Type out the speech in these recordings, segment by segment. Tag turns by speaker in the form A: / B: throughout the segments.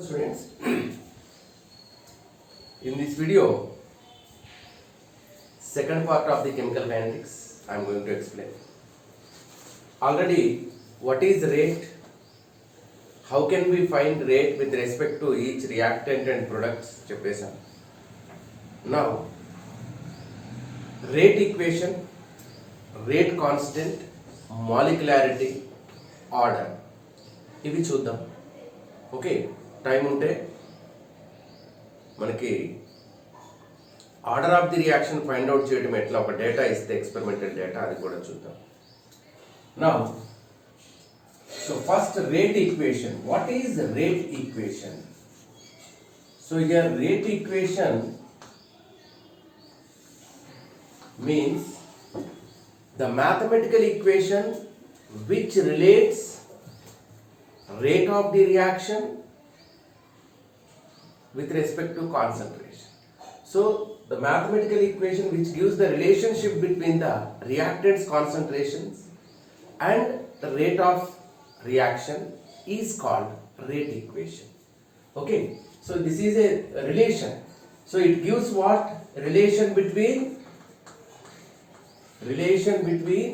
A: Students, in this video, second part of the chemical kinetics, I am going to explain. Already, what is rate? How can we find rate with respect to each reactant and products? Cheppesam. Now, rate equation, rate constant, molecularity, order. ఇవి చూద్దాం. Okay, time ఉంటే మనకి order of the reaction find out చేయడం ఎట్లా, ఒక data ఇస్తే experimental data, అది కూడా చూద్దాం. Now so first rate equation. What is rate equation? So here rate equation means the mathematical equation which relates rate of the reaction with respect to concentration. So the mathematical equation which gives the relationship between the reactants concentrations and the rate of reaction is called rate equation. Okay, so this is a relation. So it gives what? Relation between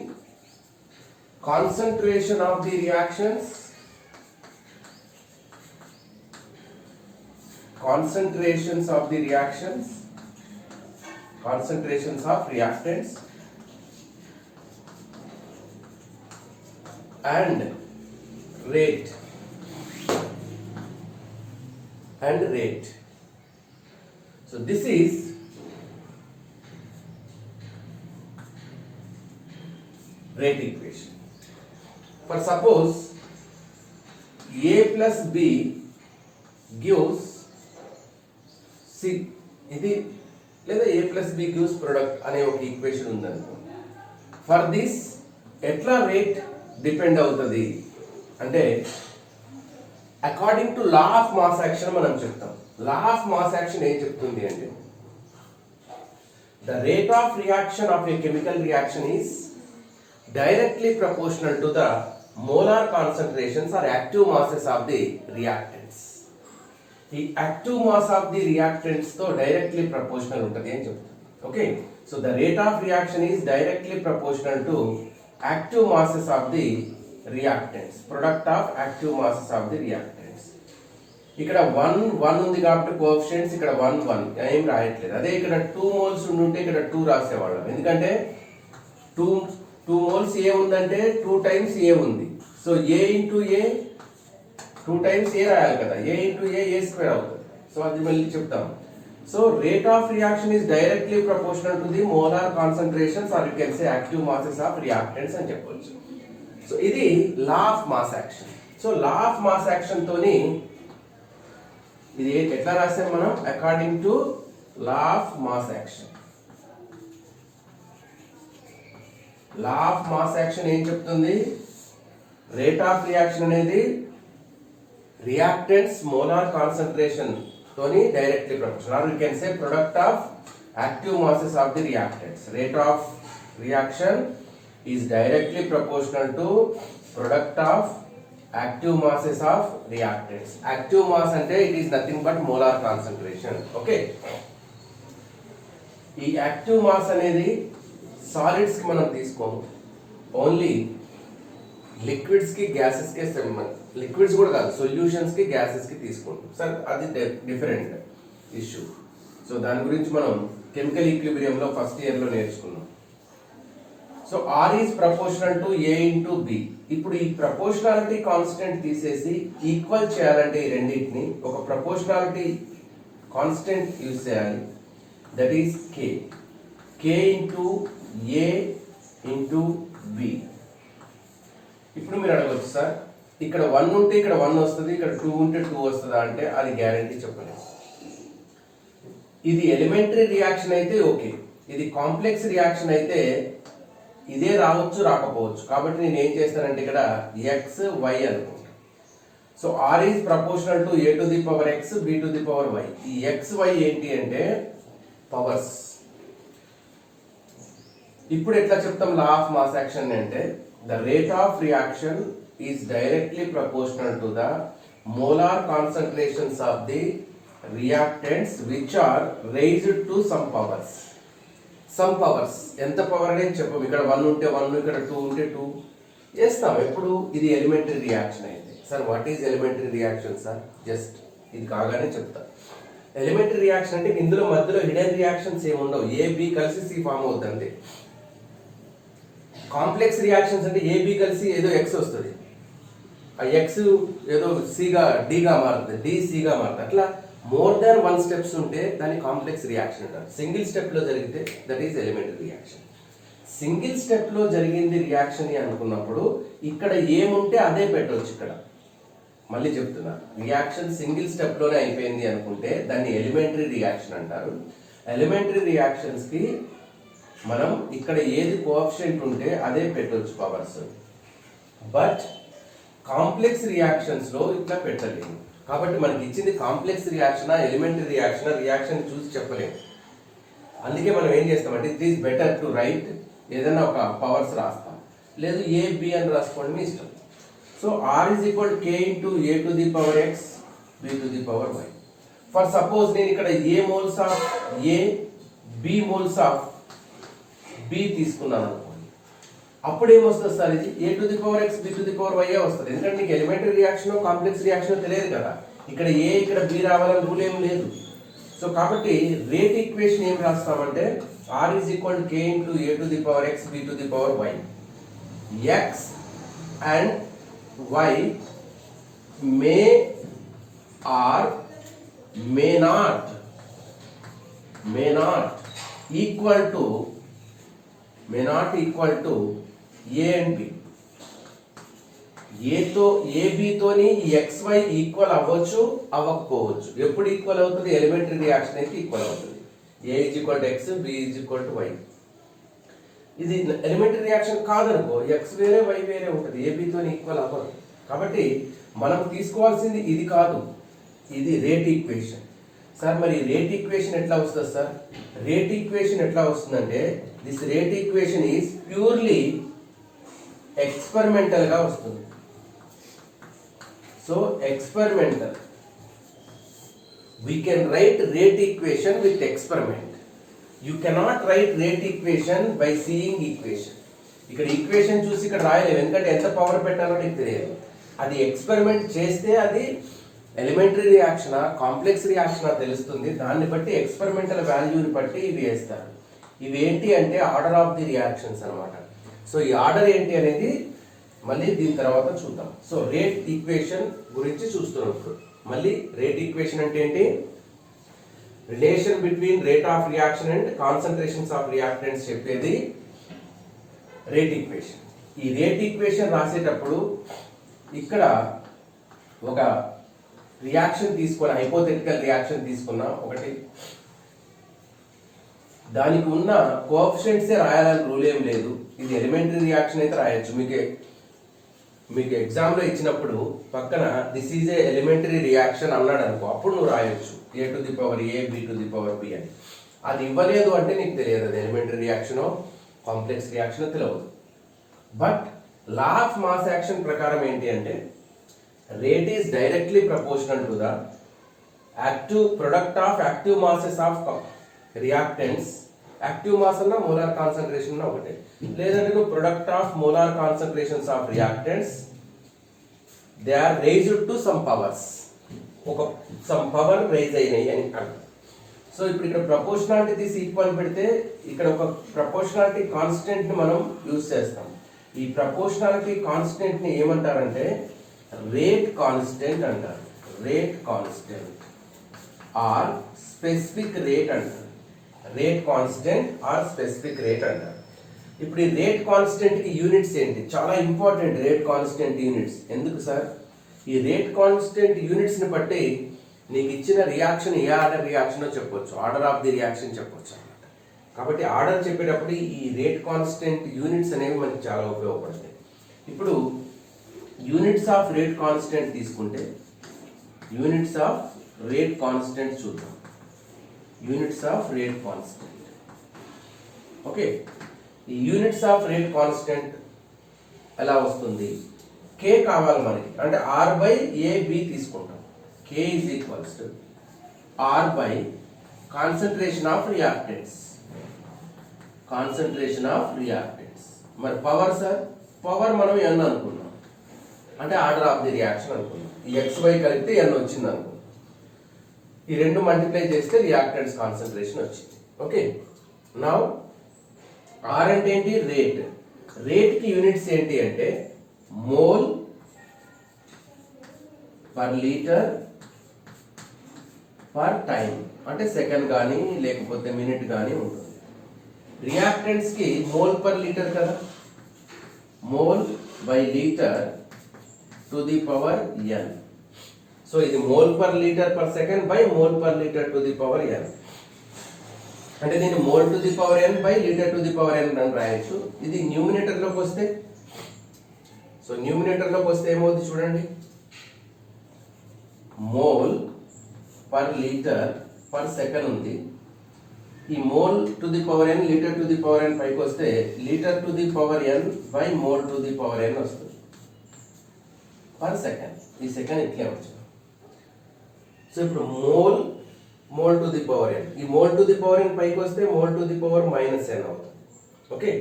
A: concentration of the reactions, concentrations of reactants and rate. So this is rate equation. For suppose A plus B gives C, ఇది లేదా A plus B gives product అనే ఒక equation ఉందనుకో. For this ఎట్లా rate depend అవుతుంది అంటే according to law of mass action మనం చెప్తాం. లా ఆఫ్ మాస్ యాక్షన్ ఏం చెప్తుంది అంటే the rate of reaction of A chemical reaction is directly proportional to the molar concentrations or active masses of the reactants. The active mass of the reactants తో directly proportional ఉంటుంది అని చెప్తాం. Okay, so the rate of reaction is directly proportional to active masses of the reactants, product of active masses of the reactants. ఇక్కడ 1 ఉంది కాబట్టి coefficients ఇక్కడ 1 ఏం రాయట్లేదు. అదే ఇక్కడ 2 మోల్స్ ఉంటే ఇక్కడ 2 రాసేవాళ్ళం. ఎందుకంటే 2 మోల్స్ ఏ ఉందంటే 2 టైమ్స్ ఏ ఉంది. So A into A 2 times A రాయాలి కదా, ఏ ఇంటూ ఏ స్క్వేర్ అవుతుంది. సో అది మళ్ళీ చెప్తాం. So rate of reaction is directly proportional to the molar concentrations or you can say active masses of reactants అని చెప్పొచ్చు. So ఇది law of mass action. So law of mass action తోని ఇది ఎట్లా రాసాం మనం? According to law of mass action. Law of mass action ఏం చెప్తుంది? రేట్ ఆఫ్ రియాక్షన్ అనేది రియాక్టెంట్స్ మోలార్ కాన్సంట్రేషన్ తోని directly proportional, or you can say product of active masses of the reactants. Rate of reaction is directly proportional to product of active masses of reactants. Active mass అంటే it is nothing but molar concentration. Okay, ఈ active mass అనేది solids కి మనం తీసుకోము, only liquids కి gases కి, liquids కూడా కాదు, సొల్యూషన్స్ కి గ్యాసెస్ కి తీసుకుంటాం. సార్ అది డిఫరెంట్ ఇష్యూ. సో దాని గురించి మనం కెమికల్ ఈక్విలిబ్రియం లో ఫస్ట్ ఇయర్ లో నేర్చుకున్నాం. So R is proportional to A into B. ఇప్పుడు ఈ ప్రపోర్షనాలిటీ కాన్స్టెంట్ తీసేసి ఈక్వల్ చేయాలంటే ఈ రెండింటిని ఒక ప్రపోర్షనాలిటీ కాన్స్టెంట్ యూజ్ చేయాలి. That is k into A into B. ఇప్పుడు మీరు అడగవచ్చు, సార్ ఇక్కడ 1 ఉంటే ఇక్కడ 1 వస్తుంది, ఇక్కడ 2 ఉంటే 2 వస్తుందా అంటే అది గ్యారంటీ చెప్పలేదు. ఇది ఎలిమెంటరీ రియాక్షన్ అయితే ఓకే, ఇది కాంప్లెక్స్ రియాక్షన్ అయితే ఇదే రావచ్చు రాకపోవచ్చు. కాబట్టి నేను ఏం చేస్తానంటే ఇక్కడ x y అనుకుంటా. So r is proportional to a to the power x b to the power y. ఈ x y ఏంటి అంటే పవర్స్. ఇప్పుడు ఎట్లా చెప్తాం లా ఆఫ్ మాస్ యాక్షన్ అంటే the rate of reaction is directly proportional to the molar concentrations of the reactants which are raised to some powers. Some powers ఎంత power అనేది చెప్పము. ఇక్కడ 1 ఉంటే 1, ఇక్కడ 2 ఉంటే 2 చేస్తాం. ఎప్పుడు ఇది ఎలిమెంటరీ రియాక్షన్ అయితే. Sir what is elementary reaction sir? Just ఇది కాగానే చెప్తా. ఎలిమెంటరీ రియాక్షన్ అంటే ఇందులో మధ్యలో హిడెన్ రియాక్షన్స్ ఏమి ఉండవు. ఏ బి కలిసి సి ఫామ్ అవుతుంది అంతే. కాంప్లెక్స్ రియాక్షన్స్ అంటే ఏ బి కలిసి ఏదో ఎక్స్ వస్తుంది, ఆ ఎక్స్ ఏదో సిగా డిగా మారుతుంది, డి సిగా మారుతుంది. అట్లా మోర్ దాన్ 1 స్టెప్స్ ఉంటే దాన్ని కాంప్లెక్స్ రియాక్షన్ అంటారు. సింగిల్ స్టెప్లో జరిగితే that is elementary reaction. Single స్టెప్లో జరిగింది రియాక్షన్ అనుకున్నప్పుడు ఇక్కడ ఏముంటే అదే పెట్టవచ్చు. ఇక్కడ మళ్ళీ చెప్తున్నా, రియాక్షన్ సింగిల్ స్టెప్లోనే అయిపోయింది అనుకుంటే దాన్ని ఎలిమెంటరీ రియాక్షన్ అంటారు. ఎలిమెంటరీ రియాక్షన్స్కి మనం ఇక్కడ ఏది కోఎఫిషియంట్ ఉంటే అదే పెట్టవచ్చు పవర్స్. బట్ కాంప్లెక్స్ రియాక్షన్స్లో ఇట్లా పెట్టలేము. కాబట్టి మనకి ఇచ్చింది కాంప్లెక్స్ రియాక్షనా ఎలిమెంటరీ రియాక్షనా, రియాక్షన్ చూసి చెప్పలేము. అందుకే మనం ఏం చేస్తామంటే it is better to right ఏదైనా ఒక పవర్స్ రాస్తాం, లేదు ఏ బి అని రాసుకోండి మీ ఇష్టం. So R is equal K into A to the power X B to the power Y. For suppose నేను ఇక్కడ A moles of A B moles of B తీసుకున్నాను అనుకోండి, అప్పుడు ఏమొస్తుంది సార్? ఇది A to the power X B to the power Y వస్తుంది. ఎందుకంటే నీకు ఎలిమెంటరీ రియాక్షన్ కాంప్లెక్స్ రియాక్షన్ తెలియదు కదా. ఇక్కడ ఏ ఇక్కడ బి రావాలని రూల్ ఏం లేదు. సో కాబట్టి రేట్ ఈక్వేషన్ ఏం రాస్తామంటే R is equal K into A to the power X B to the power Y. X and Y may or may not equal to A and B. ఏబితోని X Y equal అవ్వచ్చు అవ్వకపోవచ్చు. ఎప్పుడు equal అవుతుంది? Elementary reaction అయితే equal అవుతుంది. A is equal to X, B is equal to Y. ఇది elementary reaction కాదనుకో, X వేరే వై వేరే ఉంటుంది, ఏబితో ఈక్వల్ అవ్వదు. కాబట్టి మనం తీసుకోవాల్సింది ఇది కాదు, ఇది రేట్ ఈక్వేషన్. సార్ మరి రేట్ ఈక్వేషన్ ఎట్లా వస్తుంది సార్? రేట్ ఈక్వేషన్ ఎట్లా వస్తుందంటే this rate equation is purely experimental గా వస్తుంది. So experimental, we can write rate equation with experiment. You cannot write rate equation by seeing equation. ఇక్కడ equation చూసి ఇక్కడ రాయలేము, ఎందుకంటే ఎంత పవర్ పెట్టాలో నీకు తెలియదు. అది ఎక్స్పెరిమెంట్ చేస్తే అది ఎలిమెంటరీ రియాక్షనా కాంప్లెక్స్ రియాక్షనా తెలుస్తుంది. దాన్ని బట్టి ఎక్స్పెరిమెంటల్ వాల్యూని బట్టి ఇవి వేస్తారు. ఇవి ఏంటి అంటే ఆర్డర్ ఆఫ్ ది రియాక్షన్స్ అన్నమాట. సో ఈ ఆర్డర్ ఏంటి అనేది మళ్ళీ దీని తర్వాత చూద్దాం. సో రేట్ ఈక్వేషన్ గురించి చూస్తున్నాం ఇప్పుడు. మళ్ళీ రేట్ ఈక్వేషన్ అంటే ఏంటి? Relation between rate of reaction and concentrations of reactants చెప్పేది రేట్ ఈక్వేషన్. ఈ రేట్ ఈక్వేషన్ రాసేటప్పుడు ఇక్కడ ఒక రియాక్షన్ తీసుకున్న, హైపోథెటికల్ రియాక్షన్ తీసుకున్నాం ఒకటి, దానికి ఉన్న కోఎఫిషియెంట్సే రాయాలని రూల్ ఏం లేదు. ఇది ఎలిమెంటరీ రియాక్షన్ అయితే రాయొచ్చు. మీకు ఎగ్జామ్లో ఇచ్చినప్పుడు పక్కన this is a elementary reaction అన్నాడు అనుకో, అప్పుడు నువ్వు రాయొచ్చు A to the power A B to the power B అని. అది ఇవ్వలేదు అంటే నీకు తెలియదు అది ఎలిమెంటరీ రియాక్షనో కాంప్లెక్స్ రియాక్షనో తెలియదు. But law of mass action ప్రకారం ఏంటి అంటే rate is directly proportional to the active product of active masses of reactants. Active mass అన్న మోలార్ కాన్సన్ట్రేషన్ అన్న ఒకటే, లేదంటే నువ్వు product of molar concentrations of reactants they are raised to some powers. ఒక some power raise అయినాయి అని అంటారు. So ఇప్పుడు ఇక్కడ ప్రపోర్షనాలిటీ తీసి ఈక్వల్ పెడితే ఇక్కడ ఒక ప్రపోర్షనాలిటీ కాన్స్టెంట్ ని మనం యూజ్ చేస్తాం. ఈ ప్రపోర్షనాలిటీ కాన్స్టెంట్ ని ఏమంటారంటే రేట్ కాన్స్టెంట్ అంటారు. Rate constant or specific rate అంటారు. Rate constant or specific rate అంటారు. ఇప్పుడు ఈ రేట్ కాన్స్టెంట్ కి యూనిట్స్ ఏంటి? చాలా ఇంపార్టెంట్ రేట్ కాన్స్టెంట్ యూనిట్స్. ఎందుకు సార్? ఈ రేట్ కాన్స్టెంట్ యూనిట్స్ ని బట్టి నీకు ఇచ్చిన రియాక్షన్ ఏ ఆర్డర్ రియాక్షనో చెప్పొచ్చు, ఆర్డర్ ఆఫ్ ది రియాక్షన్ చెప్పొచ్చు అన్నమాట. కాబట్టి ఆర్డర్ చెప్పేటప్పుడు ఈ రేట్ కాన్స్టెంట్ యూనిట్స్ అనేవి మనకి చాలా ఉపయోగపడతాయి. ఇప్పుడు యూనిట్స్ ఆఫ్ రేట్ కాన్స్టెంట్ తీసుకుంటే యూనిట్స్ ఆఫ్ రేట్ కాన్స్టెంట్ చూద్దాం. Units of rate constant. Okay, ఈ యూనిట్స్ ఆఫ్ రేట్ కాన్స్టెంట్ ఎలా వస్తుంది? కే కావాలి మనకి, అంటే ఆర్ బై ఏబి తీసుకుంటాం. K is equals to R by concentration of reactants. Concentration of reactants. మరి పవర్ సార్, పవర్ మనం ఎన్ అనుకున్నాం, అంటే ఆర్డర్ ఆఫ్ ది రియాక్షన్ అనుకున్నాం. ఈ XY కలిపితే ఎన్ వచ్చింది అనుకున్నాం. ఈ రెండు మల్టిప్లై చేస్తే రియాక్టెంట్స్ కాన్సన్ట్రేషన్ వచ్చింది. ఓకే, నౌ ఆర్ అంటే ఏంటి? రేట్. రేట్ కి యూనిట్స్ ఏంటి అంటే mole per litre per time, అంటే సెకండ్ కానీ లేకపోతే మినిట్ కానీ ఉంటుంది. రియాక్టెంట్స్ కి మోల్ పర్ లీటర్ కదా, mole by litre to the power N. So ఇది mole per litre per second by mole per litre to the power N. అంటే దీన్ని mole to the power N by litre to the power ఎన్ అని రాయొచ్చు. ఇది numerator లోకి వస్తే, so numerator లోకి వస్తే ఏమవుతుంది చూడండి, mole per litre per second ఉంది. ఈ mole to the power N litre to the power N పైకి వస్తే litre to the power N by mole to the power N వస్తుంది పర్ సెకండ్. ఈ సెకండ్ ఇట్లే వచ్చింది. సో ఇప్పుడు mole to the power N, ఈ mole to the power N పైకి వస్తే mole to the power minus N అవుతుంది. Okay,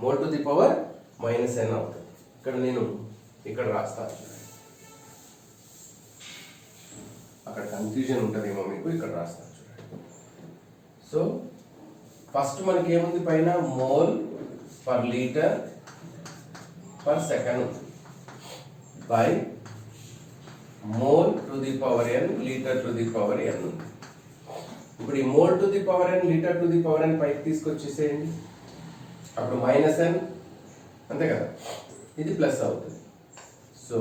A: mole to the power minus N అవుతుంది. ఇక్కడ నేను ఇక్కడ రాస్తాను, అక్కడ కన్ఫ్యూజన్ ఉంటుందేమో మీకు, ఇక్కడ రాస్తాను చూడండి. సో ఫస్ట్ మనకి ఏముంది పైన, mole per litre per second by mole to the power N litre to the power N ఉంది. ఇప్పుడు ఈ mole to the power N litre to the power N పైకి తీసుకొచ్చేసేయండి. అప్పుడు మైనస్ ఎన్, అంతే కదా, ఇది ప్లస్ అవుతుంది. So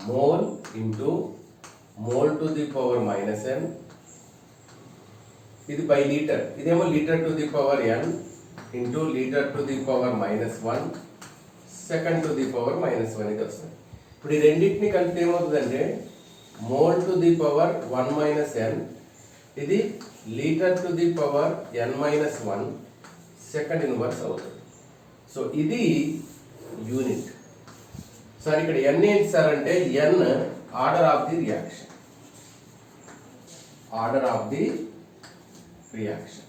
A: mole into mole to the power minus N, ఇది బై లీటర్, ఇదేమో litre to the power N into litre to the power minus 1 second to the power minus 1 ఇది వస్తుంది. ఇప్పుడు ఈ రెండింటిని కలిపితే ఏమవుతుందంటే mole to the power 1 minus N, ఇది litre to the power n minus 1 second inverse అవుతుంది. సో ఇది యూనిట్. సార్ ఇక్కడ n ఏంటి సార్ అంటే n order of the reaction, order of the reaction.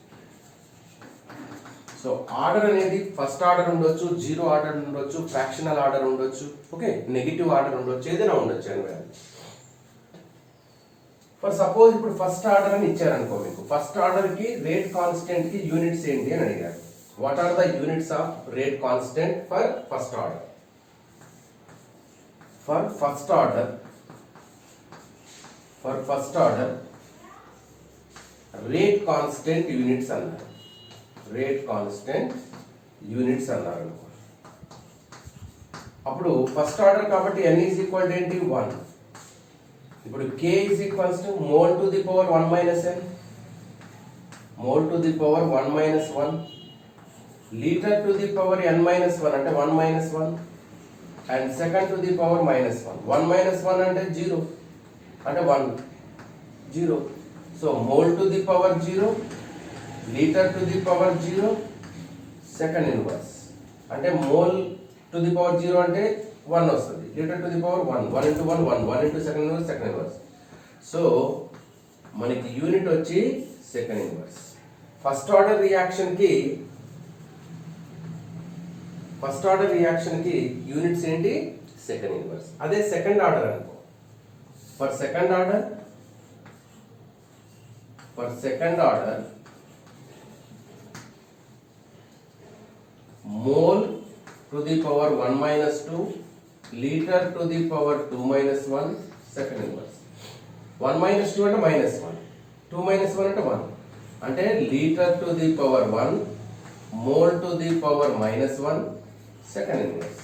A: So order అనేది ఫస్ట్ ఆర్డర్ ఉండొచ్చు, zero order ఉండొచ్చు, fractional order ఉండొచ్చు, ఓకే, నెగిటివ్ ఆర్డర్ ఉండొచ్చు, ఏదైనా ఉండొచ్చు అని. ఫర్ సపోజ్ ఇప్పుడు ఫస్ట్ ఆర్డర్ అని ఇచ్చారనుకో, మీకు ఫస్ట్ ఆర్డర్ కి రేట్ కాన్స్టెంట్ కి యూనిట్స్ ఏంటి అని అడిగారు. What are the units of rate constant for first order? For first order, for first order rate constant units అన్నారు, రేట్ కాన్స్టెంట్ యూనిట్స్ అన్నారు. అప్పుడు ఫస్ట్ ఆర్డర్ కాబట్టి n ఈజ్ ఈక్వల్ ఏంటి 1. ఇప్పుడు k is equals to mole to the power 1 minus n, mole to the power 1 minus 1, litre to the power n minus 1 అంటే 1 minus 1, and second to the power minus 1. 1 minus 1 అంటే 0, అంటే 1 0. So mole to the power 0, litre to the power 0, second inverse, అంటే mole to the power 0 అంటే 1 వస్తుంది, litre to the power 1, 1 into 1 1, 1 into second inverse, second inverse. So మనకి unit వచ్చి second inverse. First order reaction కి units ఏంటి? Second inverse. అదే second order అనుకో, for second order mole to the power 1 minus 2, litre to the power 2 minus 1, second inverse. 1 minus 2 అంటే minus 1, 2 minus 1 అంటే 1, అంటే litre to the power 1, mole to the power minus 1, second inverse.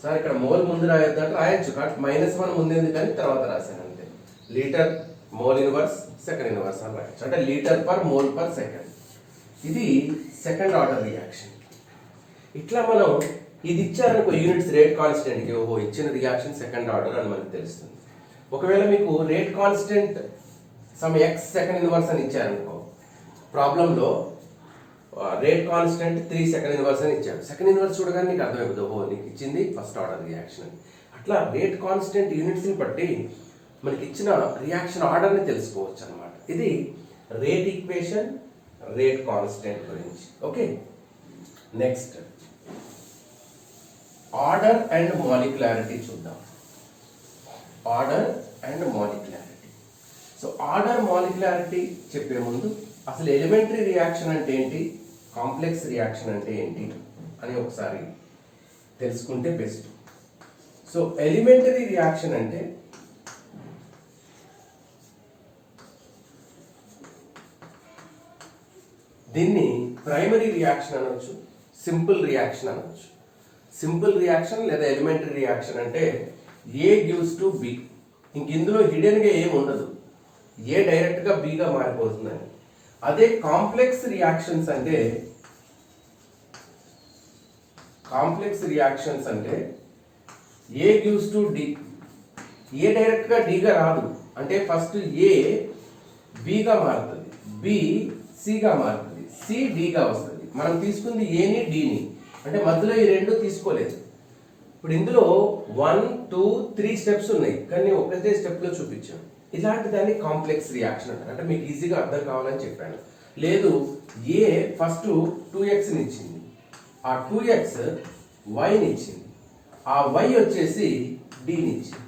A: Sir ఇక్కడ mole ముందు రాయొద్దు అంటే రాయొచ్చు, కాబట్టి -1 ముందు కానీ తర్వాత రాశాను అంతే. Litre mole inverse second inverse అని రాయొచ్చు, అంటే litre per mole per second. ఇది సెకండ్ ఆర్డర్ రియాక్షన్. ఇట్లా మనం ఇది ఇచ్చారనుకో యూనిట్స్ రేట్ కాన్స్టెంట్ కి, ఓహో ఇచ్చిన రియాక్షన్ సెకండ్ ఆర్డర్ అని మనకు తెలుస్తుంది. ఒకవేళ మీకు rate constant some x second inverse అని ఇచ్చారనుకో, ప్రాబ్లంలో రేట్ కాన్స్టెంట్ 3 సెకండ్ ఇన్వర్స్ అని ఇచ్చారు. సెకండ్ ఇన్వర్స్ చూడగానే నీకు అర్థమైపోతుంది, ఓహో నీకు ఇచ్చింది ఫస్ట్ ఆర్డర్ రియాక్షన్ అని. అట్లా రేట్ కాన్స్టెంట్ యూనిట్స్ని బట్టి మనకి ఇచ్చిన రియాక్షన్ ఆర్డర్ని తెలుసుకోవచ్చు అనమాట. ఇది రేట్ ఈక్వేషన్, రేట్ కాన్స్టెంట్ గురించి. Okay, next order and molecularity చూద్దాం. Order and molecularity. So order molecularity చెప్పే ముందు అసలు ఎలిమెంటరీ రియాక్షన్ అంటే ఏంటి, కాంప్లెక్స్ రియాక్షన్ అంటే ఏంటి అని ఒకసారి తెలుసుకుంటే బెస్ట్. సో ఎలిమెంటరీ రియాక్షన్ అంటే దీన్ని ప్రైమరీ రియాక్షన్ అనొచ్చు, సింపుల్ రియాక్షన్ అనొచ్చు. సింపుల్ రియాక్షన్ లేదా ఎలిమెంటరీ రియాక్షన్ అంటే ఏ గివ్స్ టు బి, ఇంక ఇందులో హిడెన్గా ఏమి ఉండదు, ఏ డైరెక్ట్గా బిగా మారిపోతుందని. అదే కాంప్లెక్స్ రియాక్షన్స్ అంటే ఏ గివ్స్ టు డి, ఏ డైరెక్ట్గా డిగా రాదు, అంటే ఫస్ట్ ఏ బిగా మారుతుంది, బి సిగా మారుతుంది, సి డిగా వస్తుంది. మనం తీసుకుంది ఏని డిని, అంటే మధ్యలో ఈ రెండు తీసుకోలేదు. ఇప్పుడు ఇందులో 1, 2, 3 స్టెప్స్ ఉన్నాయి, కానీ ఒకటే స్టెప్లో చూపించాం. ఇలాంటి దాన్ని కాంప్లెక్స్ రియాక్షన్ అంటారు. అంటే మీకు ఈజీగా అర్థం కావాలని చెప్పాను. లేదు, ఏ ఫస్ట్ 2xని ఇచ్చింది, ఆ 2x వైని ఇచ్చింది, ఆ y వచ్చేసి డిని ఇచ్చింది.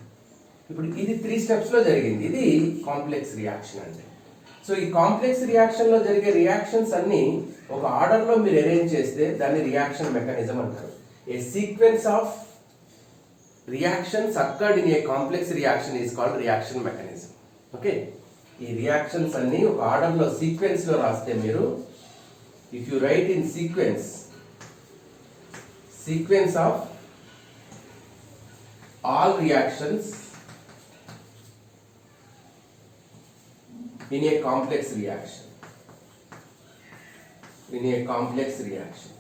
A: ఇప్పుడు ఇది 3 స్టెప్స్లో జరిగింది. ఇది కాంప్లెక్స్ రియాక్షన్ అంటే. సో ఈ కాంప్లెక్స్ రియాక్షన్లో జరిగే రియాక్షన్స్ అన్ని ఒక ఆర్డర్లో మీరు అరేంజ్ చేస్తే దాన్ని రియాక్షన్ మెకానిజం అంటారు. A sequence of reactions occurred in a complex reaction is called reaction mechanism. Okay, ఈ రియాక్షన్స్ అన్ని ఒక ఆర్డర్లో సీక్వెన్స్లో రాస్తే మీరు, if you write in sequence of all reactions in a complex reaction,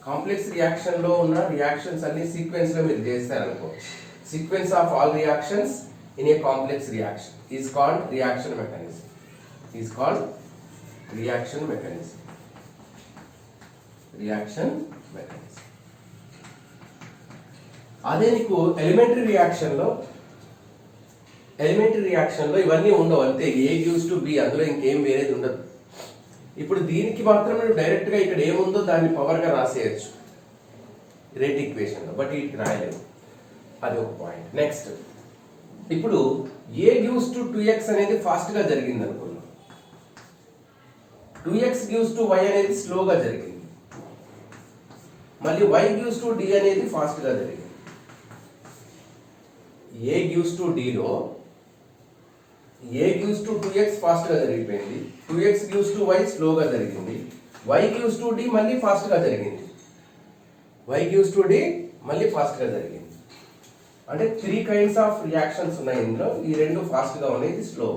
A: complex reaction లో ఉన్న రియాక్షన్స్ అన్ని సీక్వెన్స్ లో మీరు చేస్తారనుకో, sequence of all reactions in a complex reaction is called reaction mechanism. అదే నీకు ఎలిమెంటరీ రియాక్షన్ లో ఇవన్నీ ఉండవు, అంతే. ఏ గివ్స్ టు బి, అందులో ఇంకేం వేరేది ఉండదు. ఇప్పుడు దీనికి మాత్రం మీరు డైరెక్ట్ గా ఇక్కడ ఏముందో దాన్ని పవర్ గా రాసేయచ్చు రేట్ ఈక్వేషన్ లో, బట్ ఇది రాయలేము. అది ఒక పాయింట్. నెక్స్ట్, ఇప్పుడు ఏ గివ్స్ టు 2x అనేది ఫాస్ట్ గా జరిగింది అనుకున్నాం, 2x గివ్స్ టు y అనేది స్లోగా జరిగింది, మళ్ళీ y గివ్స్ టు d అనేది ఫాస్ట్ గా జరిగింది. ఏ గివ్స్ టు d లో ఏ గివ్స్ టు 2x ఫాస్ట్ గా జరిగిపోయింది, 2x గివ్స్ టు y స్లోగా జరిగింది, y గివ్స్ టు d మళ్ళీ ఫాస్ట్ గా జరిగింది, అంటే 3 కైండ్స్ ఆఫ్ రియాక్షన్స్ ఉన్నాయి ఇందులో. ఈ రెండు ఫాస్ట్ గా ఉన్నాయి, ఇది స్లో.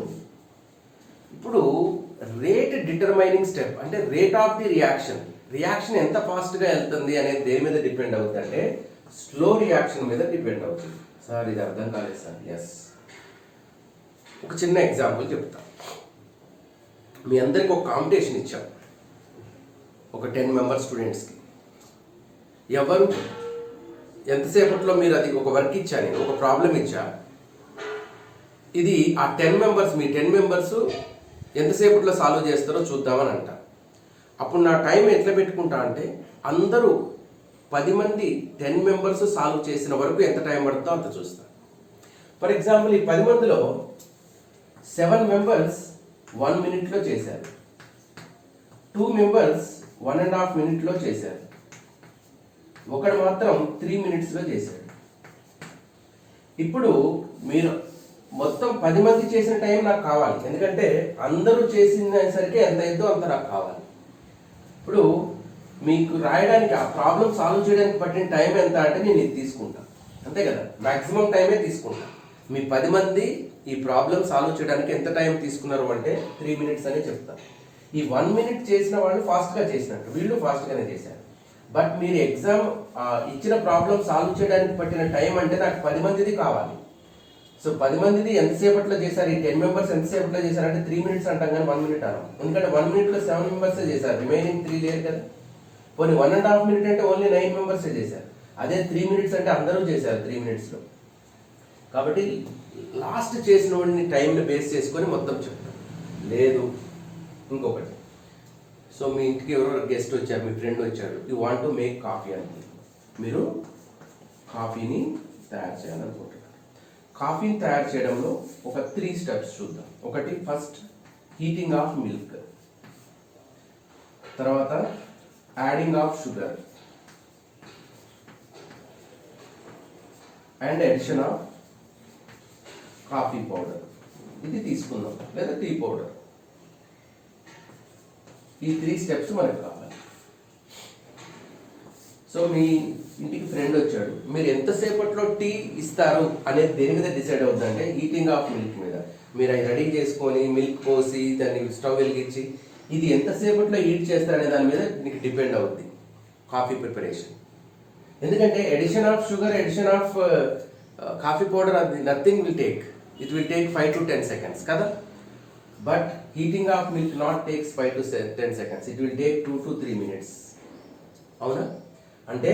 A: ఇప్పుడు రేట్ డిటర్మైనింగ్ స్టెప్ అంటే రేట్ ఆఫ్ ది రియాక్షన్ ఎంత ఫాస్ట్ గా వెళ్తుంది అనేది దేని మీద డిపెండ్ అవుతుంది అంటే స్లో రియాక్షన్ మీద డిపెండ్ అవుతుంది. సార్ ఇది అర్థం కాలేదు సార్. ఎస్, ఒక చిన్న ఎగ్జాంపుల్ చెప్తా. మీ అందరికి ఒక కాంపిటీషన్ ఇచ్చాం, ఒక 10 మెంబర్ స్టూడెంట్స్కి. ఎవరు ఎంతసేపట్లో మీరు అది ఒక వర్క్ ఇచ్చా, నేను ఒక ప్రాబ్లం ఇచ్చా, ఇది ఆ 10 మెంబర్స్ మీ 10 మెంబర్స్ ఎంతసేపట్లో సాల్వ్ చేస్తారో చూద్దామని అంట. అప్పుడు నా టైం ఎట్లా పెట్టుకుంటా అంటే అందరూ 10 మంది 10 మెంబర్స్ సాల్వ్ చేసిన వరకు ఎంత టైం పడుతుందో అంత చూస్తా. ఫర్ ఎగ్జాంపుల్, ఈ 10 మందిలో 7 మెంబర్స్ 1 మినిట్లో చేశారు, 2 మెంబర్స్ 1.5 మినిట్లో చేశారు, ఒకడు మాత్రం 3 మినిట్స్లో చేశాడు. ఇప్పుడు మీరు మొత్తం 10 మంది చేసిన టైం నాకు కావాలి, ఎందుకంటే అందరూ చేసినసరికి ఎంత అయిందో అంత నాకు కావాలి. ఇప్పుడు మీకు రాయడానికి ఆ ప్రాబ్లం సాల్వ్ చేయడానికి పట్టిన టైం ఎంత అంటే నేను ఇది తీసుకుంటా, అంతే కదా, మాక్సిమం టైమే తీసుకుంటా. మీ 10 మంది ఈ ప్రాబ్లం సాల్వ్ చేయడానికి ఎంత టైం తీసుకున్నారు అంటే 3 మినిట్స్ అని చెప్తాను. ఈ 1 మినిట్ చేసిన వాళ్ళు ఫాస్ట్గా చేసినట్టు, వీళ్ళు ఫాస్ట్గానే చేశారు. బట్ మీరు ఎగ్జామ్ ఇచ్చిన ప్రాబ్లం సాల్వ్ చేయడానికి పట్టిన టైం అంటే నాకు 10 మందిది కావాలి. సో 10 మందిది ఎంతసేపట్లో చేశారు, ఈ 10 మెంబర్స్ ఎంతసేపట్లో చేశారంటే 3 మినిట్స్ అంటాం, కానీ 1 మినిట్ అన్నాం, ఎందుకంటే 1 మినిట్లో 7 మెంబర్సే చేశారు, రిమైనింగ్ 3 లేరు కదా. పోనీ 1.5 మినిట్ అంటే ఓన్లీ 9 మెంబర్సే చేశారు. అదే 3 మినిట్స్ అంటే అందరూ చేశారు 3 మినిట్స్లో. కాబట్టి లాస్ట్ చేసిన వాడిని టైంని బేస్ చేసుకొని మొత్తం చెప్తాను. లేదు ఇంకొకటి, సో మీ ఇంటికి ఎవరో గెస్ట్ వచ్చారు, మీ ఫ్రెండ్ వచ్చాడు, you want to make coffee అని, మీరు కాఫీని తయారు చేయాలనుకుంటున్నారు. కాఫీని తయారు చేయడంలో ఒక 3 స్టెప్స్ చూద్దాం. ఒకటి, ఫస్ట్ హీటింగ్ ఆఫ్ మిల్క్, తర్వాత adding of sugar and addition of coffee powder, ఇది తీసుకుందాం, లేదా టీ పౌడర్. ఈ 3 స్టెప్స్ మనకు కావాలి. సో మీ ఇంటికి ఫ్రెండ్ వచ్చాడు, మీరు ఎంతసేపట్లో టీ ఇస్తారు అనేది దేని మీద డిసైడ్ అవుతుందంటే హీటింగ్ ఆఫ్ మిల్క్ మీద. మీరు అవి రెడీ చేసుకొని మిల్క్ పోసి దాన్ని స్టవ్ వెలిగించి ఇది ఎంతసేపట్లో హీట్ చేస్తారనే దాని మీద మీకు డిపెండ్ అవుద్ది కాఫీ ప్రిపరేషన్. ఎందుకంటే addition of sugar, addition of coffee powder, అది nothing will take, it will take 5 to 10 seconds కదా. But heating of milk not takes 5 to 10 seconds, it will take 2 to 3 minutes. అవునా? అంటే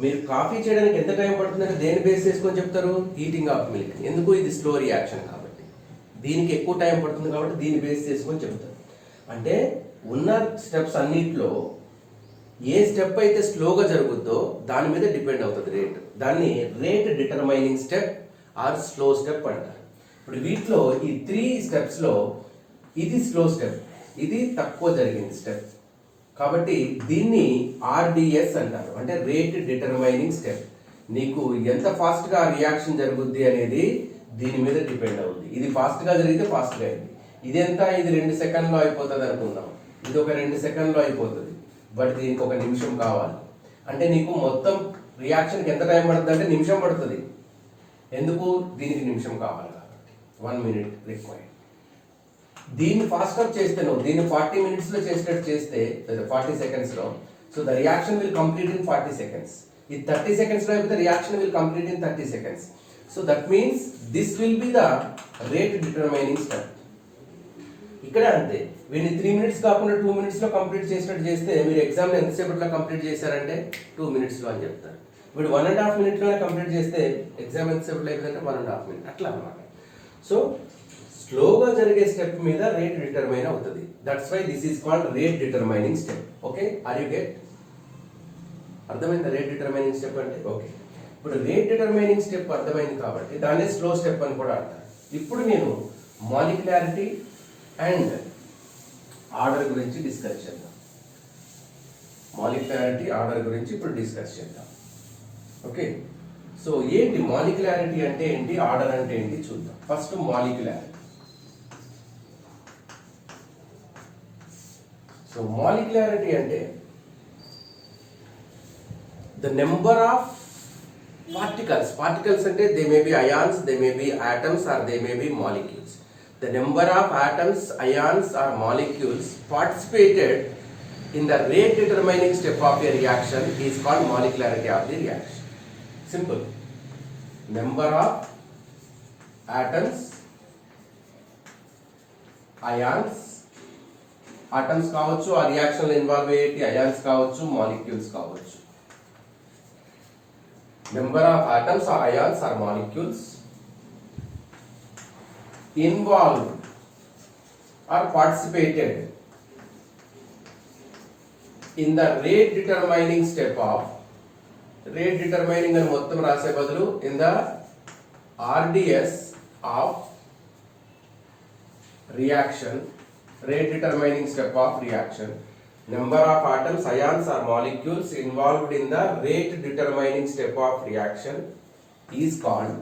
A: మీరు coffee చేయడానికి ఎంత time పడుతుందంటే దేని base చేసుకొని చెప్తారు? Heating of milk. ఎందుకు? ఇది స్లో రియాక్షన్ కాబట్టి, దీనికి ఎక్కువ టైం పడుతుంది కాబట్టి దీన్ని బేస్ చేసుకొని చెప్తారు. అంటే ఉన్న స్టెప్స్ అన్నిట్లో ఏ స్టెప్ అయితే స్లోగా జరుగుద్దో దాని మీద డిపెండ్ అవుతుంది రేట్. దాన్ని rate determining step are slow step అంటారు. ఇప్పుడు వీటిలో ఈ 3 స్టెప్స్లో ఇది స్లో స్టెప్, ఇది తక్కువ జరిగింది స్టెప్, కాబట్టి దీన్ని RDS అంటారు, అంటే రేట్ డిటర్మైనింగ్ స్టెప్. నీకు ఎంత ఫాస్ట్గా రియాక్షన్ జరుగుద్ది అనేది దీని మీద డిపెండ్ అవుతుంది. ఇది ఫాస్ట్గా జరిగితే ఫాస్ట్గా అయింది, ఇది ఎంత, ఇది 2 సెకండ్లో అయిపోతుంది అనుకుందాం, ఇది ఒక 2 సెకండ్లో అయిపోతుంది, బట్ దీనికి 1 నిమిషం కావాలి. అంటే నీకు మొత్తం రియాక్షన్కి ఎంత టైం పడుతుంది అంటే నిమిషం పడుతుంది. ఎందుకు? దీనికి నిమిషం కావాలి కాబట్టి 1 minute రిక్వైర్డ్. దీన్ని ఫాస్ట్ అప్ చేస్తే నువ్వు దీన్ని 40 minutesలో చేసేటట్టు చేస్తే 40 secondsలో, so the reaction will complete in 40 seconds. ఇది 30 secondsలో అయిపోతే reaction will complete in 30 seconds. So that means this will be the rate determining step. ఇక్కడ అంతే, వీడిని 3 minutes కాకుండా 2 minutesలో కంప్లీట్ చేసినట్టు చేస్తే మీరు ఎగ్జామ్ ఎంతసేపట్లో కంప్లీట్ చేశారంటే 2 minutesలో అని చెప్తారు. వీడు 1.5 minutesలోనే కంప్లీట్ చేస్తే ఎగ్జామ్ ఎంతసేపట్లో అయిపోయిందంటే 1.5 minutes, అట్లా అన్నమాట. సో స్లోగా జరిగే స్టెప్ మీద రేట్ డిటర్మైన్ అవుతుంది. That's why this is called rate determining step. Okay, are you get? అర్థమైందా రేట్ డిటర్మైనింగ్ స్టెప్ అంటే? ఓకే, ఇప్పుడు రేట్ డిటర్మైనింగ్ స్టెప్ అర్థమైంది కాబట్టి దాన్ని స్లో స్టెప్ అని కూడా అంటారు. ఇప్పుడు నేను మాలిక్యులారిటీ అండ్ ఆర్డర్ గురించి డిస్కస్ చేద్దాం. మాలిక్యులారిటీ ఆర్డర్ గురించి ఇప్పుడు డిస్కస్ చేద్దాం. ఓకే, సో ఏంటి మాలిక్యులారిటీ అంటే ఏంటి, ఆర్డర్ అంటే ఏంటి చూద్దాం. First molecularity. సో మాలిక్యులారిటీ అంటే the number of particles అంటే they may be ions, they may be atoms, or they may be molecules. The number of atoms, ions or molecules participated in the rate determining step of a reaction is called molecularity of the reaction. Simple. Number of atoms, ions, atoms కావచ్చు, ఆ reaction లో involve అయ్యేటి ions కావచ్చు, molecules కావచ్చు. Number of atoms or ions or molecules involved or participated in the rate determining step of, rate determining అని మొత్తం రాసే బదులు in the RDS of reaction, rate determining step of reaction. Number of atoms, ions or molecules involved in the rate determining step of reaction is called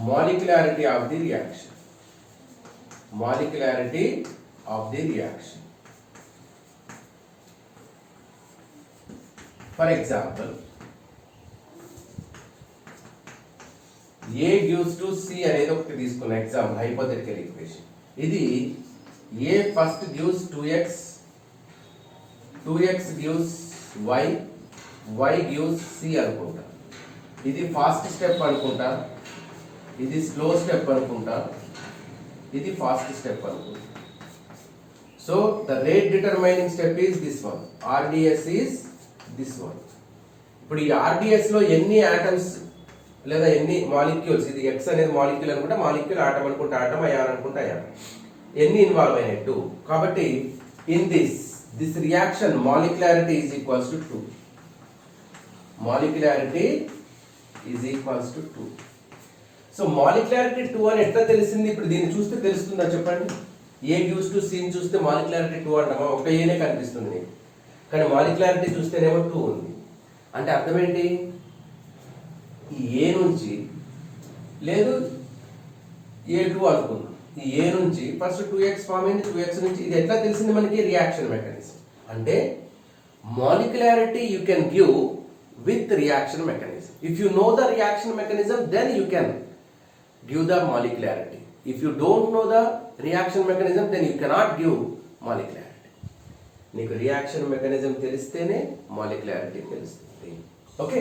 A: molecularity of the reaction. Molecularity of the reaction. For example, A gives to C అనేది ఒకటి తీసుకున్న example, hypothetical equation. ఇది A first gives 2x, 2x gives y, y gives C అనుకుంటా. ఇది fast step అనుకుంటా, ఇది slow step అనుకుంటా, ఇది ఫాస్ట్ స్టెప్ అనుకుంటా. So the rate determining step is this one, RDS is this one. ఇప్పుడు ఈ RDS లో ఎన్ని ఆటమ్స్ లేదా ఎన్ని మాలిక్యూల్స్, ఇది X అనేది మాలిక్యూల్ అనుకుంటే మాలిక్యూల్, ఆటం అనుకుంటే ఆటం, అయాన్ అనుకుంటే అయాన్, ఎన్ని ఇన్వాల్వ్ అయినాయి 2. కాబట్టి in this reaction molecularity is equals to 2. Molecularity is equals to 2. So molecularity 2 అని ఎట్లా తెలిసింది? ఇప్పుడు దీన్ని చూస్తే తెలుస్తుందా చెప్పండి? A gives to C చూస్తే మాలిక్యులారిటీ 2 అంటామా? ఒక ఏనే కనిపిస్తుంది నీకు, కానీ మాలిక్యులారిటీ చూస్తేనేమో 2 ఉంది. అంటే అర్థం ఏంటి? ఈ A నుంచి, లేదు A2 అనుకుందాం, ఈ A నుంచి ఫస్ట్ 2x ఫామ్ అయింది, 2x నుంచి ఇది ఎట్లా తెలిసింది మనకి? Reaction mechanism. అంటే molecularity you can give with reaction mechanism. If you know the reaction mechanism then you can give the molecularity. If you don't know the reaction mechanism, then you cannot give molecularity. నీకు reaction mechanism తెలిస్తేనే molecularity తెలుస్తుంది. Okay,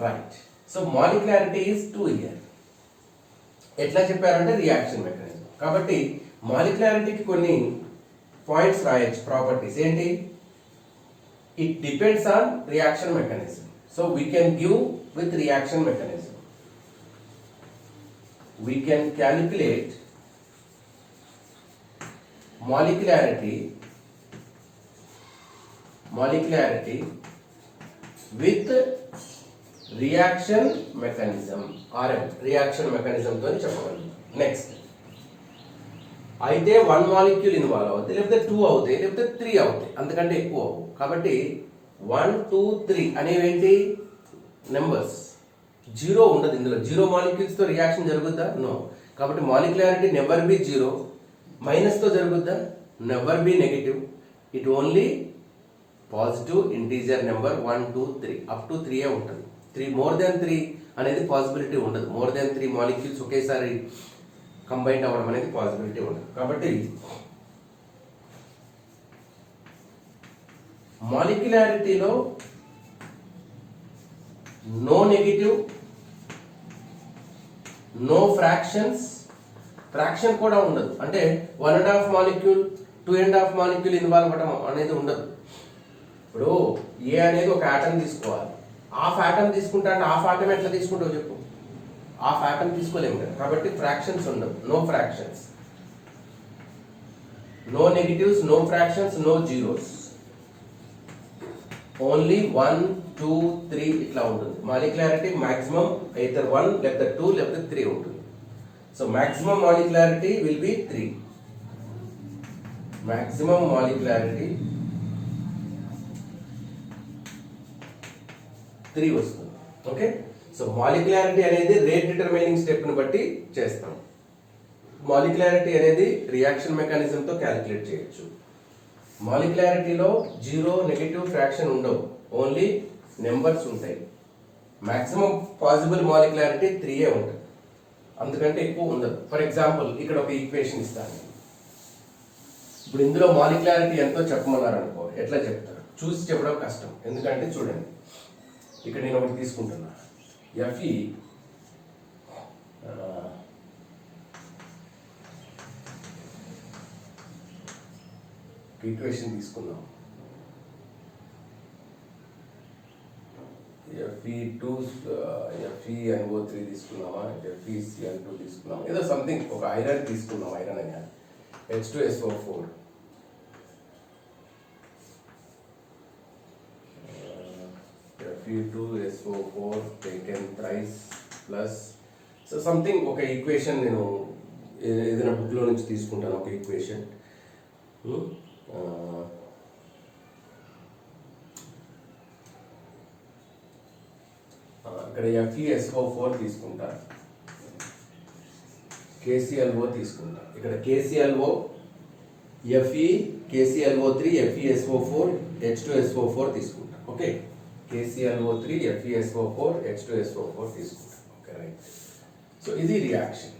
A: right. So molecularity is 2 here. ఎట్లా చెప్పారంటే reaction mechanism. కాబట్టి మాలిక్యులారిటీకి కొన్ని points రాయొచ్చు, properties. ఏంటి? It depends on reaction mechanism. So we can give with reaction mechanism. We can calculate molecularity with reaction mechanism, RM, reaction mechanism తో చెప్పగలం. Next అయితే 1 molecule involve అవుతాయి, లేకపోతే 2 అవుతాయి, లేకపోతే 3 అవుతాయి, అంతకంటే ఎక్కువ అవు. కాబట్టి 1, 2, 3 అనేవేంటి? నెంబర్స్. 0 ఉండదు ఇందులో. 0 మాలిక్యూల్స్ తో రియాక్షన్ జరుగుద్దా? నో. కాబట్టి మాలిక్యులారిటీ నెవర్ బి 0. మైనస్ తో జరుగుద్దా? Never be negative. It only positive integer number 1, 2, 3 up to 3 ఉంటుంది. 3 మోర్ దాన్ 3 అనేది పాసిబిలిటీ ఉండదు. మోర్ దాన్ 3 మాలిక్యూల్స్ ఒకేసారి కంబైన్ అవ్వడం అనేది పాసిబిలిటీ ఉండదు. కాబట్టి మాలిక్యులారిటీలో no negative, no fractions, fraction కూడా ఉండదు. అంటే 1.5 మాలిక్యూల్ 2.5 మాలిక్యూల్ ఇన్వాల్వ్ అవ్వడం అనేది ఉండదు. ఇప్పుడు ఏ అనేది ఒక ఆటం తీసుకోవాలి, హాఫ్ ఆటం తీసుకుంటా అంటే హాఫ్ ఆటం ఎట్లా తీసుకుంటావు చెప్పు? హాఫ్ ఆటం తీసుకోలేము కదా. కాబట్టి ఫ్రాక్షన్స్ ఉండవు, no fractions, no negatives, no fractions, no zeros. Only 1, 2, 3 ఇట్లా ఉంటుంది. మాలిక్యులారిటీ మాక్సిమం either 1 లేకపోతే 2 లేకపోతే 3 ఉంటుంది. So maximum molecularity will be 3. Maximum molecularity 3 వస్తుంది. ఓకే, సో మాలిక్యులారిటీ అనేది రేట్ డిటర్మైనింగ్ స్టెప్ ని బట్టి చేస్తాం. మాలిక్యులారిటీ అనేది రియాక్షన్ మెకానిజం తో క్యాలిక్యులేట్ చేయొచ్చు. మాలిక్యులారిటీలో 0 నెగటివ్ ఫ్రాక్షన్ ఉండవు, ఓన్లీ నెంబర్స్ ఉంటాయి. మాక్సిమం పాసిబుల్ మాలిక్యులారిటీ 3 ఉంటుంది, అందుకంటే ఎక్కువ ఉండదు. ఫర్ ఎగ్జాంపుల్ ఇక్కడ ఒక ఈక్వేషన్ ఇస్తాను. ఇప్పుడు ఇందులో మాలిక్యులారిటీ ఎంతో చెప్పమన్నారు అనుకో, ఎట్లా చెప్తారు? చూసి చెప్పడం కష్టం. ఎందుకంటే చూడండి, ఇక్కడ నేను ఒకటి తీసుకుంటున్నా, Fe ఈక్వేషన్ తీసుకుందాం. Fe2 FeNO3 తీసుకున్నామా, FeCl2 తీసుకున్నామా, ఏదో సంథింగ్ ఒక ఐరన్ తీసుకున్నాం, ఐరన్ అయినా H2SO4, Fe2SO4 taken thrice plus so something ఒక ఈక్వేషన్ నేను ఏదైనా బుక్లో నుంచి తీసుకుంటాను. ఒక ఈక్వేషన్ ఇక్కడ FeSO4 తీసుకుంటా, KClO తీసుకుంటా. ఇక్కడ KClO, Fe, KClO3, FeSO4, H2SO4 తీసుకుంటా. ఓకే, KClO3, FeSO4, H2SO4 తీసుకుంటా. Okay, right. సో ఇది రియాక్షన్.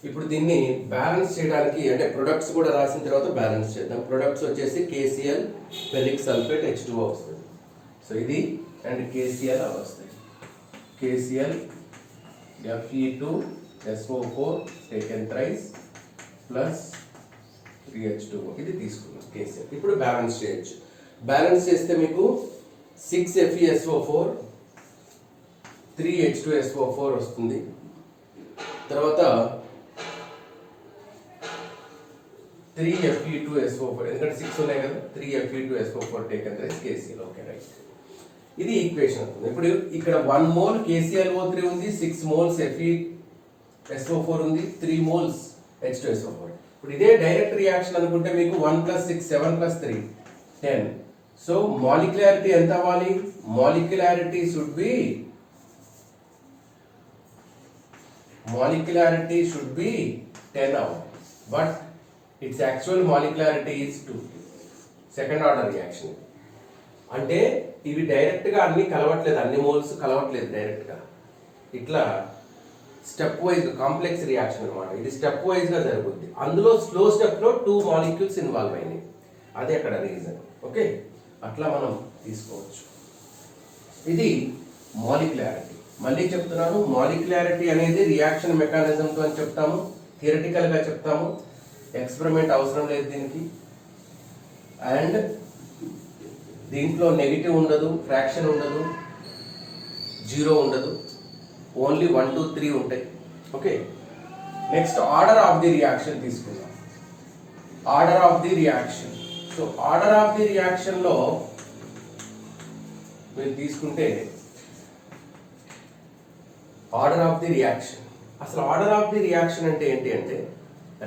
A: ఇప్పుడు దీన్ని బ్యాలెన్స్ చేయడానికి, అంటే ప్రొడక్ట్స్ కూడా రాసిన తర్వాత బ్యాలెన్స్ చేద్దాం. ప్రొడక్ట్స్ వచ్చేసి KCl, ఫెరిక్ సల్ఫేట్, H2O వస్తుంది. సో ఇది అండ్ KCl అలా వస్తాయి. KCl Fe2SO4 taken thrice plus 3H2O ఇది తీసుకున్నాం KCl. ఇప్పుడు బ్యాలెన్స్ చేయొచ్చు. బ్యాలెన్స్ చేస్తే మీకు 6FeSO4 3H2SO4 వస్తుంది. తర్వాత 3Fe2SO4 ఎందుకంటే 6 ఉన్నాయి కదా, 3Fe2SO4 taken rice KCl. Okay right, ఇది ఈక్వేషన్. ఇప్పుడు ఇక్కడ 1 మోల్ KClO3 ఉంది, 6 మోల్స్ FeSO4 ఉంది, 3 మోల్స్ H2SO4. ఇప్పుడు ఇదే డైరెక్ట్ రియాక్షన్ అనుకుంటే మీకు 1 + 6 7 + 3 10. సో మాలిక్యులారిటీ ఎంత అవ్వాలి? మాలిక్యులారిటీ షుడ్ బి 10 అవ్వాలి. But it's actual molecularity is 2. Second order reaction. అంటే ఇవి డైరెక్ట్ గా అన్ని కలవట్లేదు, అన్ని మోల్స్ కలవట్లేదు డైరెక్ట్ గా. ఇట్లా స్టెప్ వైజ్ కాంప్లెక్స్ రియాక్షన్ అన్నమాట. ఇది స్టెప్ వైజ్ గా జరుగుద్ది. అందులో స్లో స్టెప్ లో 2 మాలిక్యూల్స్ ఇన్వాల్వ్ అయినాయి. అదే అక్కడ రీజన్. ఓకే, అట్లా మనం తీసుకోవచ్చు. ఇది మాలిక్యులారిటీ. మళ్ళీ చెప్తున్నాను, మాలిక్యులారిటీ అనేది రియాక్షన్ మెకానిజం తో అని చెప్తాము, థియరిటికల్ గా చెప్తాము, ఎక్స్పెరిమెంట్ అవసరం లేదు దీనికి. అండ్ దీంట్లో నెగిటివ్ ఉండదు, ఫ్రాక్షన్ ఉండదు, 0 ఉండదు, ఓన్లీ 1 2 3 ఉంటాయి. Okay, next order of the reaction తీసుకుందాం. Order of the reaction. So order of the reaction లో మీరు తీసుకుంటే ఆర్డర్ ఆఫ్ ది రియాక్షన్, అసలు ఆర్డర్ ఆఫ్ ది రియాక్షన్ అంటే ఏంటి అంటే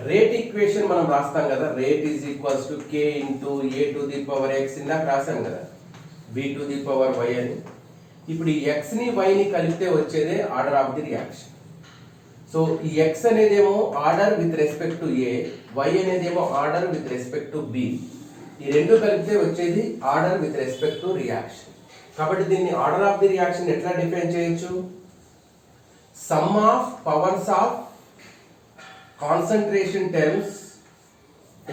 A: రేట్ ఈక్వేషన్ మనం రాస్తాం కదా, rate is equals to K into A⁴x ఇందాక రాసాం కదా, B⁴y అని. ఇప్పుడు ఈ x ని y ని కలిపితే వచ్చేదే order of the reaction. So ఈ x అనేదేమో order with respect to A, y అనేదేమో order with respect to B. ఈ రెండు కలిపితే వచ్చేది order with respect to reaction. కాబట్టి దీన్ని ఆర్డర్ ఆఫ్ ది రియాక్షన్ ఎట్లా డిఫైన్ చేయొచ్చు? Sum of powers of concentration terms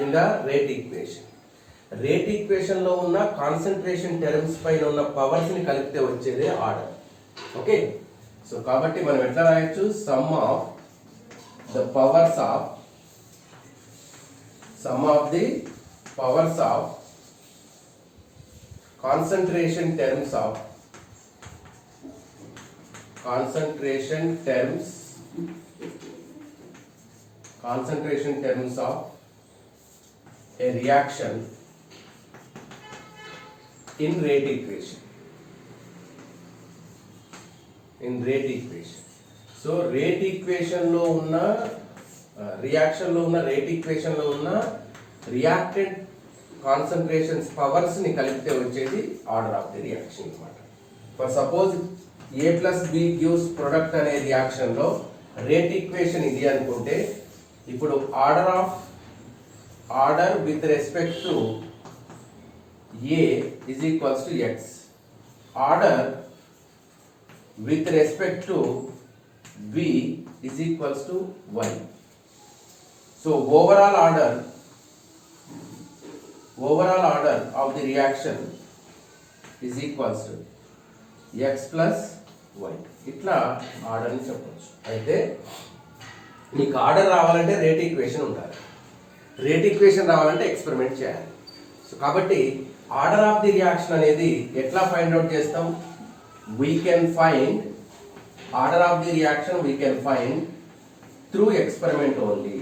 A: in the rate equation. Rate equation లో ఉన్న కాన్సంట్రేషన్ టర్మ్స్ పైన ఉన్న పవర్స్ ని కలిపితే వచ్చేదే ఆర్డర్. ఓకే, సో కాబట్టి మనం ఎట్లా రాయొచ్చు? Some of the powers of concentration terms of a reaction in rate equation. So rate equation లో ఉన్న రియాక్షన్ లో ఉన్న రేట్ ఈక్వేషన్ లో ఉన్న రియాక్టెంట్ కాన్సంట్రేషన్స్ పవర్స్ ని కలిపితే వచ్చేది ఆర్డర్ ఆఫ్ ది రియాక్షన్ అన్నమాట. For suppose A + B gives product అనే రియాక్షన్ లో రేట్ ఈక్వేషన్ ఇది అనుకుంటే, ఇప్పుడు order with respect to A is equals to X, order with respect to B is equals to Y. So overall order of the reaction is equals to X plus Y. ఇట్లా order ని చెప్పొచ్చు. అయితే నీకు order రావాలంటే rate equation ఉండాలి, rate equation రావాలంటే experiment చేయాలి. So కాబట్టి ఆర్డర్ ఆఫ్ ది రియాక్షన్ అనేది ఎట్లా ఫైండ్ అవుట్ చేస్తాం? We can find order of the reaction through experiment only.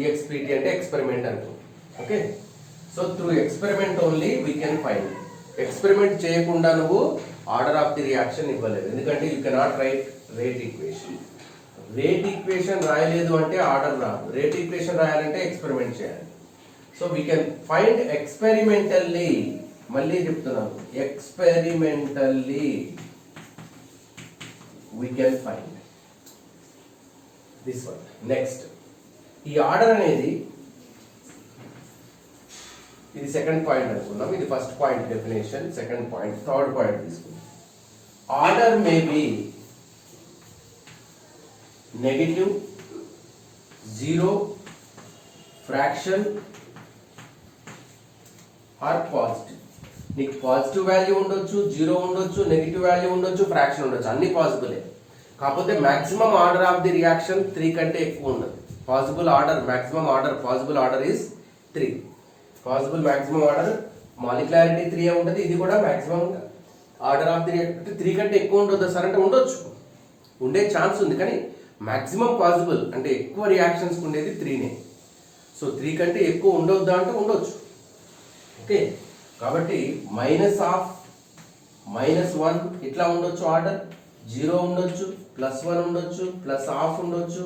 A: EXPT అంటే ఎక్స్పెరిమెంట్ అనుకో. Okay, so through experiment only we can find. Experiment చేయకుండా నువ్వు ఆర్డర్ ఆఫ్ ది రియాక్షన్ ఇవ్వలేదు, ఎందుకంటే you cannot write rate equation. Rate equation రాయలేదు అంటే order రాదు, rate equation రాయాలంటే ఎక్స్పెరిమెంట్ చేయాలి. So we can find experimentally, మళ్ళీ చెప్తున్నాను, experimentally we can find this one. Next, ఈ ఆర్డర్ అనేది ఇది సెకండ్ పాయింట్ అనుకున్నాం, ఇది first point definition. Second point, third point తీసుకున్నాం. Order may be negative, 0, fraction or positive. నీకు పాజిటివ్ వాల్యూ ఉండొచ్చు, 0 ఉండొచ్చు, నెగిటివ్ వాల్యూ ఉండొచ్చు, ఫ్రాక్షన్ ఉండొచ్చు, అన్ని పాసిబులే. కాకపోతే maximum order of the reaction 3 కంటే ఎక్కువ ఉండదు. Possible order, maximum order, possible order is 3. Possible maximum order molecularity 3 ఉంటుంది, ఇది కూడా maximum order of the reaction 3 కంటే ఎక్కువ ఉండొద్దా సార్ అంటే ఉండొచ్చు, ఉండే ఛాన్స్ ఉంది, కానీ మాక్సిమం పాసిబుల్ అంటే ఎక్కువ రియాక్షన్స్ ఉండేది 3నే. సో 3 కంటే ఎక్కువ ఉండొద్దా అంటే ఉండొచ్చు. ఓకే, కాబట్టి -1 ఇట్లా ఉండొచ్చు, ఆర్డర్ 0 ఉండొచ్చు, +1 ఉండొచ్చు, +1/2 ఉండొచ్చు,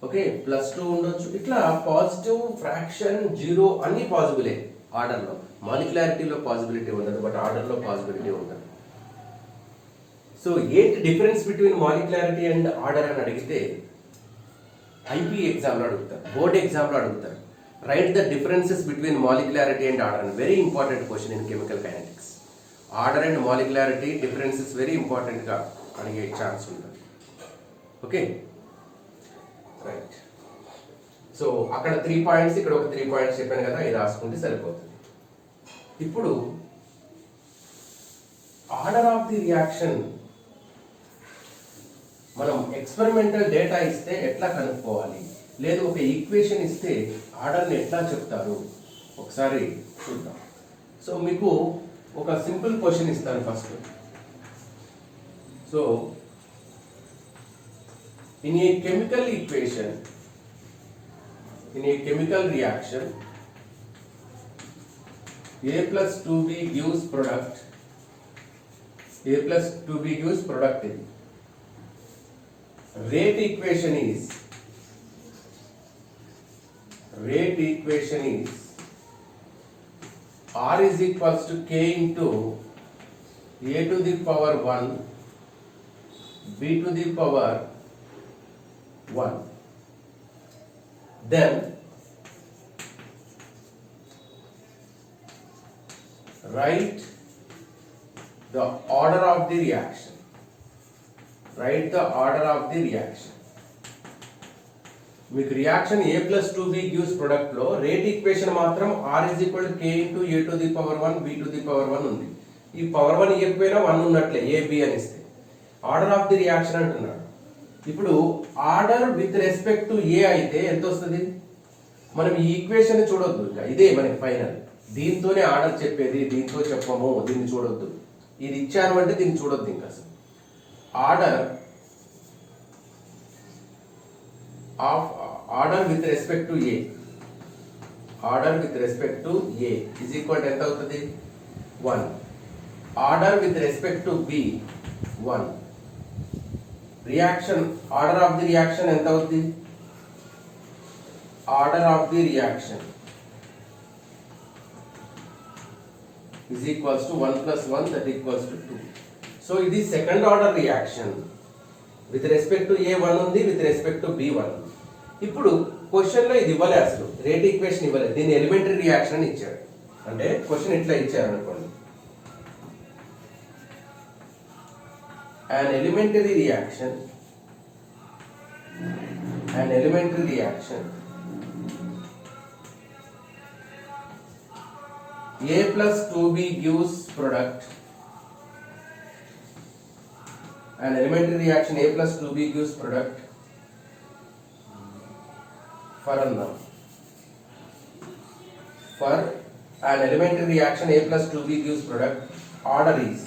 A: ఓకే, +2 ఉండొచ్చు. ఇట్లా పాజిటివ్ ఫ్రాక్షన్ 0 అన్ని పాసిబులే ఆర్డర్లో. మాలిక్యులారిటీలో పాసిబిలిటీ ఉండదు, బట్ ఆర్డర్లో పాసిబిలిటీ ఉంటుంది. సో ఏంటి difference between molecularity and order అని అడిగితే ఐపీ ఎగ్జామ్లో అడుగుతారు, బోర్డ్ ఎగ్జామ్లో అడుగుతారు. Write the differences between molecularity and order అని. Very important question in chemical kinetics. Order and molecularity differences very ఇంపార్టెంట్గా అడిగే ఛాన్స్ ఉంటుంది. Okay, right. సో అక్కడ 3 పాయింట్స్, ఇక్కడ ఒక 3 పాయింట్స్ చెప్పాను కదా, ఇది రాసుకుంటే సరిపోతుంది. ఇప్పుడు ఆర్డర్ ఆఫ్ ది రియాక్షన్ మనం ఎక్స్పెరిమెంటల్ డేటా ఇస్తే ఎట్లా కనుక్కోవాలి, లేదు ఒక ఈక్వేషన్ ఇస్తే ఆర్డర్ని ఎట్లా చెప్తారు ఒకసారి చూద్దాం. సో మీకు ఒక సింపుల్ క్వశ్చన్ ఇస్తాను first. So in a chemical equation, in a chemical reaction, A plus 2B gives product, A plus 2B gives product. Rate equation is R is equals to K into A to the power 1, B to the power 1. Then write the order of the reaction. Write the order of the reaction. మీకు reaction A plus 2B gives product లో rate equation మాత్రం R is equal to K into A to the power 1, B to the power 1 ఉంది. ఈ power 1 ఇవ్వకపోయినా 1 ఉన్నట్లే, A B అని ఇస్తే. Order of the reaction అంటున్నాడు. ఇప్పుడు ఆర్డర్ విత్ రెస్పెక్ట్ టు ఏ అయితే ఎంత వస్తుంది, మనం ఈ ఈక్వేషన్ చూడొద్దు, ఇంకా ఇదే మనకి ఫైనల్. దీంతోనే ఆర్డర్ చెప్పేది, దీంతో చెప్పము, దీన్ని చూడొద్దు. ఇది ఇచ్చాను అంటే దీన్ని చూడొద్దు ఇంకా అసలు. Order with respect to A, order with respect to A is equal to ఎంత అవుతుంది 1. Order with respect to be 1. Reaction order of the reaction ఎంత అవుతుంది, order of the reaction is equals to 1 plus 1 that equals to 2. So ఇది second order reaction. With respect to A 1 ఉంది, with respect to be 1. ఇప్పుడు question లో ఇది ఇవ్వలే, అసలు rate equation ఇవ్వలేదు, దీన్ని ఎలిమెంటరీ రియాక్షన్ అని ఇచ్చాడు. అంటే క్వశ్చన్ ఇట్లా ఇచ్చారు అనుకోండి, an elementary reaction A plus 2B gives product. An elementary reaction A plus 2B gives product for an elementary reaction A plus 2B gives product. Order is,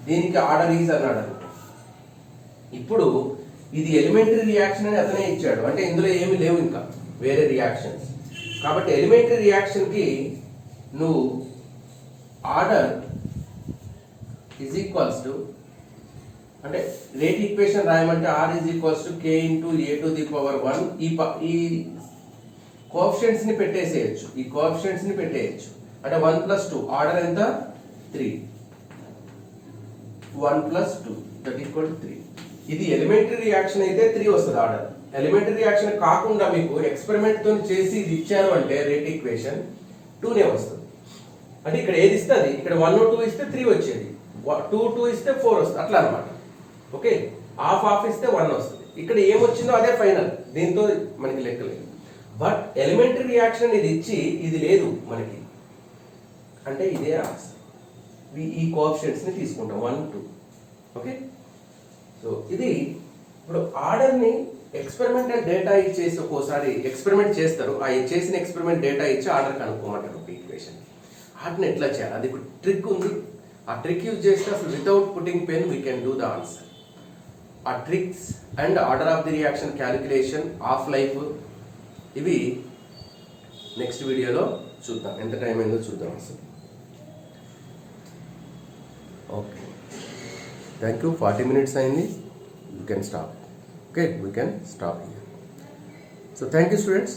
A: దీనికి order is అన్నాడు అనుకో. ఇప్పుడు ఇది ఎలిమెంటరీ రియాక్షన్ అని అతనే ఇచ్చాడు, అంటే ఇందులో ఏమి లేవు ఇంకా వేరే రియాక్షన్స్. కాబట్టి ఎలిమెంటరీ రియాక్షన్ కి నువ్వు ఆర్డర్ ఈజ్ ఈక్వల్స్ టు, అంటే రేట్ ఈక్వేషన్ రాయమంటే R is equals to K into A to the power 1. ఈ కోఎఫిషియెంట్స్ ని పెట్టేసేయచ్చు, ఈ కోఎఫిషియెంట్స్ ని పెట్టేయచ్చు. అంటే 1 plus 2 ఆర్డర్ ఎంత 3, 1 plus 2 that equal to 3. ఇది ఎలిమెంటరీ రియాక్షన్ అయితే 3 వస్తుంది ఆర్డర్. ఎలిమెంటరీ రియాక్షన్ కాకుండా మీకు ఎక్స్పెరిమెంట్ తో చేసి ఇది ఇచ్చాను అంటే రేట్ ఈక్వేషన్ 2నే వస్తుంది. అంటే ఇక్కడ ఏది ఇస్తే అది, ఇక్కడ 1 2 ఇస్తే 3 వచ్చేది, 2 2 ఇస్తే 4 వస్తుంది, అట్లా అనమాట. ఓకే, హాఫ్ ఇస్తే 1 వస్తుంది. ఇక్కడ ఏమొచ్చిందో అదే ఫైనల్, దీంతో మనకి లెక్కలేదు. బట్ ఎలిమెంటరీ రియాక్షన్ ఇది ఇచ్చి ఇది లేదు మనకి అంటే ఇదే ఆన్సర్. ఈ కోఎఫిషియెంట్స్ ని తీసుకుంటాం 1 2. ఓకే, సో ఇది ఇప్పుడు ఆర్డర్ ని ఎక్స్పెరిమెంటల్ డేటా ఇచ్చేసి ఒక్కోసారి ఎక్స్పెరిమెంట్ చేస్తారు, ఆ చేసిన ఎక్స్పెరిమెంట్ డేటా ఇచ్చి ఆర్డర్ కనుక్కోమంటారు ఒక ఈక్వేషన్. వాటిని ఎట్లా చేయాలి, అది ఒక ట్రిక్ ఉంది. ఆ ట్రిక్ యూజ్ చేస్తే అసలు without putting pen we can do the answer. ఆ tricks and order of the reaction calculation, half life, ఇవి నెక్స్ట్ వీడియోలో చూద్దాం. ఎంత టైం అయిందో చూద్దాం అసలు. Okay, thank you. 40 minutes అయింది. You can stop. Okay, we can stop here. So thank you, students.